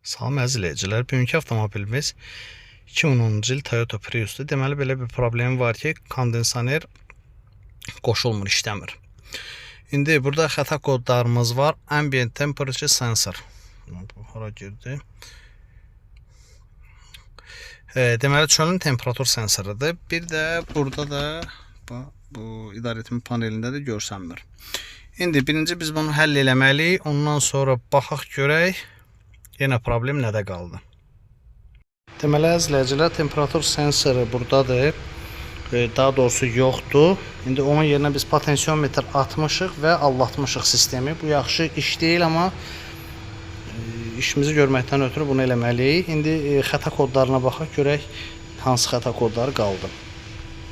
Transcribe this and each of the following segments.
Salam əzizləyicilər, bugünkü avtomobilimiz 2010-cu il Toyota Prius'dur. Deməli, belə bir problem var ki, kondensaner qoşulmur, işləmir. İndi burada xəta kodlarımız var. Ambient Temperature Sensor. Bu hara girdi? Deməli, çölün temperatur sensorudur. Bir də burada da bu idarəetmə panelində də görsənmir. İndi birinci biz bunu həll eləməliyik. Ondan sonra baxaq görək. Yenə problem nədə qaldı? Deməli, əzizləyicilər, temperatur sensoru buradadır. Daha doğrusu yoxdur. İndi onun yerinə biz potensiometr atmışıq və allatmışıq sistemi. Bu yaxşı iş deyil, amma işimizi görməkdən ötürü bunu eləməliyik. İndi xəta kodlarına baxaq, görək hansı xəta kodları qaldı.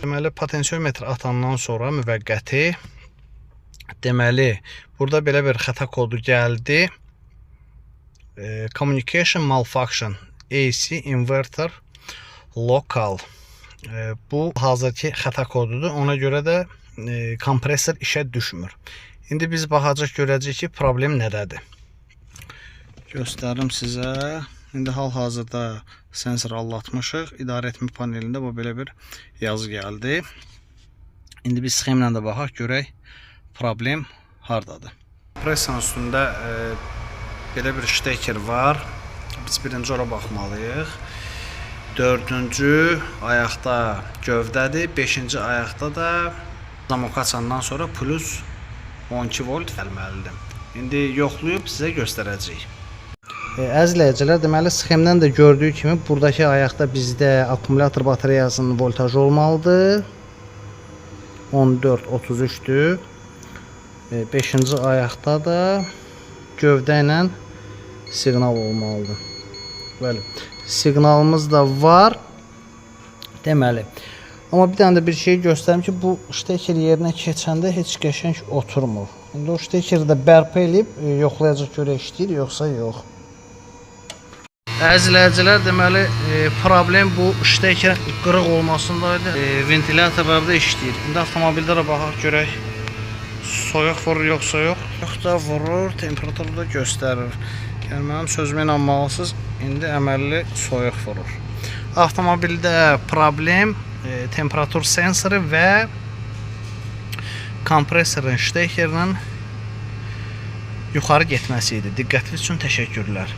Deməli, potensiometr atandan sonra müvəqqəti, deməli, burada belə bir xəta kodu gəldi. Communication malfunction, AC inverter local. Bu hazırki xəta kodudur. Ona görə də kompresor işə düşmür. İndi biz baxacaq, görəcəyik ki, problem nədədir. Göstərim sizə. İndi hal-hazırda sensor allatmışıq. İdarəetmə panelində bu belə bir yazı gəldi. İndi biz sxemlə də baxaq, görək problem hardadır. Kompresorun üstündə belə bir şteker var. Biz birinci ora baxmalıyıq. Dördüncü ayaqda gövdədir. Beşinci ayaqda da zamok açandan sonra plus 12 volt gəlməlidir. İndi yoxlayıb sizə göstərəcəyik. Əzizləyicilər, deməli sxemdən də gördüyü kimi buradakı ayaqda bizdə akkumulyator batareyasının voltajı olmalıdır. 14-33'dür. 5-ci ayaqda da gövdə ilə siqnal olmalıdır. Bəli, siqnalımız da var. Deməli, amma bir dənə də bir şey göstərim ki, bu şteker yerinə keçəndə heç qəşəng oturmur. İndi o ştekeri də bərpa edib yoxlayacaq, görək işləyir yoxsa yox. Əzizləyicilər, deməli problem bu şteker qırıq olmasındaydı. Ventilatorlarda işləyir. İndi avtomobildə də baxaq, görək soyuq vurur yoxsa yox. Yox da vurur, temperaturu da göstərir. Yəni mənim sözümə inanmalısınız, indi əməlli soyuq vurur. Avtomobildə problem temperatur sensoru və kompresorun ştekerinin yuxarı getməsi idi. Diqqətiniz üçün təşəkkürlər.